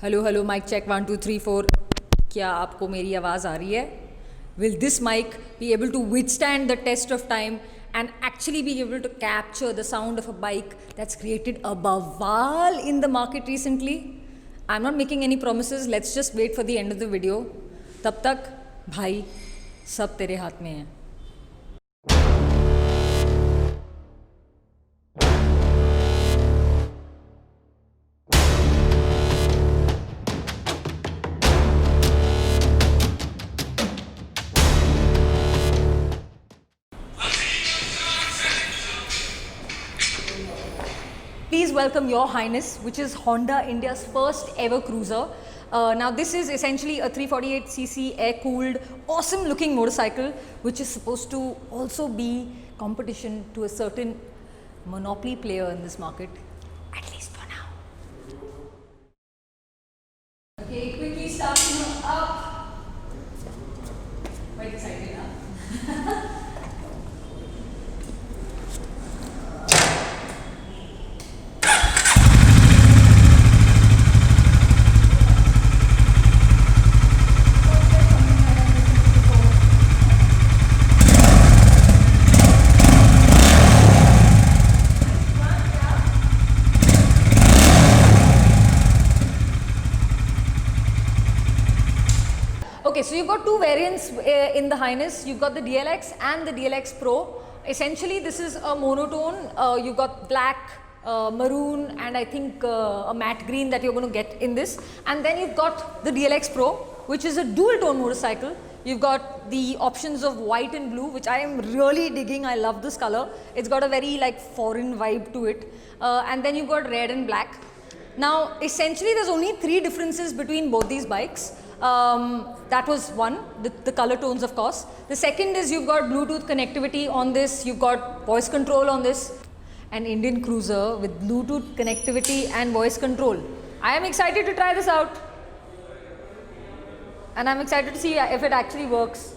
Hello hello mic check 1 2 3 4 क्या आपको मेरी आवाज़ आ रही है? Will this mic be able to withstand the test of time and actually be able to capture the sound of a bike that's created a baval in the market recently? I'm not making any promises. Let's just wait for the end of the video. तब तक भाई सब तेरे हाथ में है. Please welcome Your Highness, which is Honda India's first ever cruiser. Now this is essentially a 348cc air-cooled, awesome-looking motorcycle, which is supposed to also be competition to a certain monopoly player in this market, at least for now. Okay, quickly starting up. Quite excited, huh? Okay, so you've got two variants in the Highness. You've got the DLX and the DLX Pro. Essentially, this is a monotone. You've got black, maroon, and I think a matte green that you're going to get in this. And then you've got the DLX Pro, which is a dual tone motorcycle. You've got the options of white and blue, which I am really digging. I love this color. It's got a very like foreign vibe to it. And then you've got red and black. Now, essentially, there's only three differences between both these bikes. That was one, the color tones of course. The second is you've got Bluetooth connectivity on this, you've got voice control on this. An Indian cruiser with Bluetooth connectivity and voice control. I am excited to try this out. And I'm excited to see if it actually works.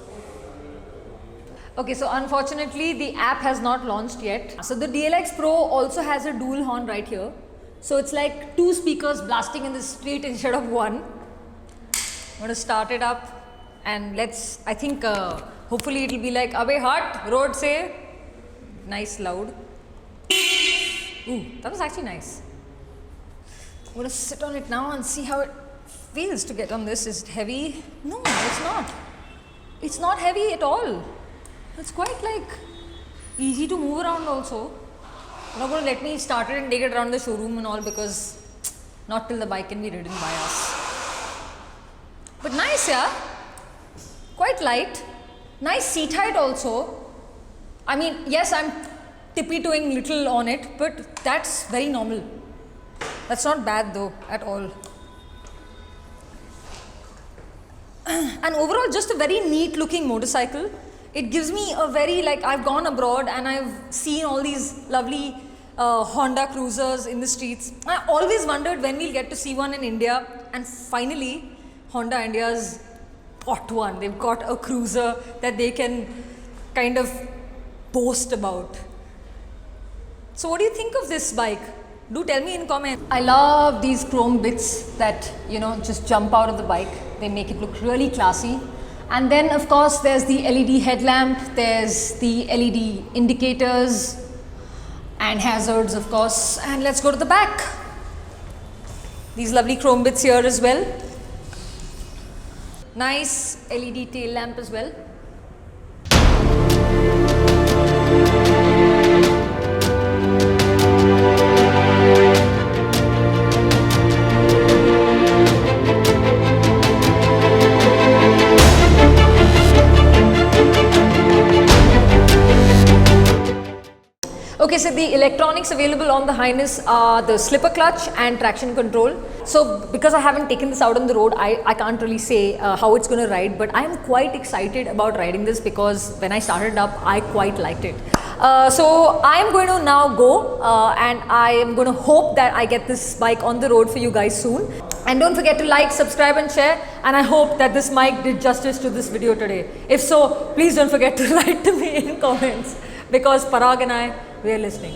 Okay, so unfortunately the app has not launched yet. So the DLX Pro also has a dual horn right here. So it's like two speakers blasting in the street instead of one. I'm going to start it up and let's, I think hopefully it will be like Abey Hut, road say, nice loud. Ooh, that was actually nice. I'm going to sit on it now and see how it feels to get on this. Is it heavy? No, it's not. It's not heavy at all. It's quite like easy to move around also. You're not going to let me start it and take it around the showroom and all because not till the bike can be ridden by us. But nice, yeah, quite light, nice seat height also. I mean, yes, I'm tippy-toeing little on it, but that's very normal. That's not bad though, at all. And overall, just a very neat looking motorcycle. It gives me a very, like, I've gone abroad and I've seen all these lovely Honda cruisers in the streets. I always wondered when we'll get to see one in India, and finally, Honda India's got one. They've got a cruiser that they can kind of boast about. So what do you think of this bike? Do tell me in comments. I love these chrome bits that, you know, just jump out of the bike. They make it look really classy. And then of course there's the LED headlamp, there's the LED indicators and hazards of course. And let's go to the back. These lovely chrome bits here as well. Nice LED tail lamp as well. Okay, so the electronics available on the Highness are the slipper clutch and traction control. So because I haven't taken this out on the road, I can't really say how it's going to ride, but I am quite excited about riding this because when I started up, I quite liked it. So I am going to now go and I am going to hope that I get this bike on the road for you guys soon. And don't forget to like, subscribe and share, and I hope that this mic did justice to this video today. If so, please don't forget to write to me in comments because Parag and I, we are listening.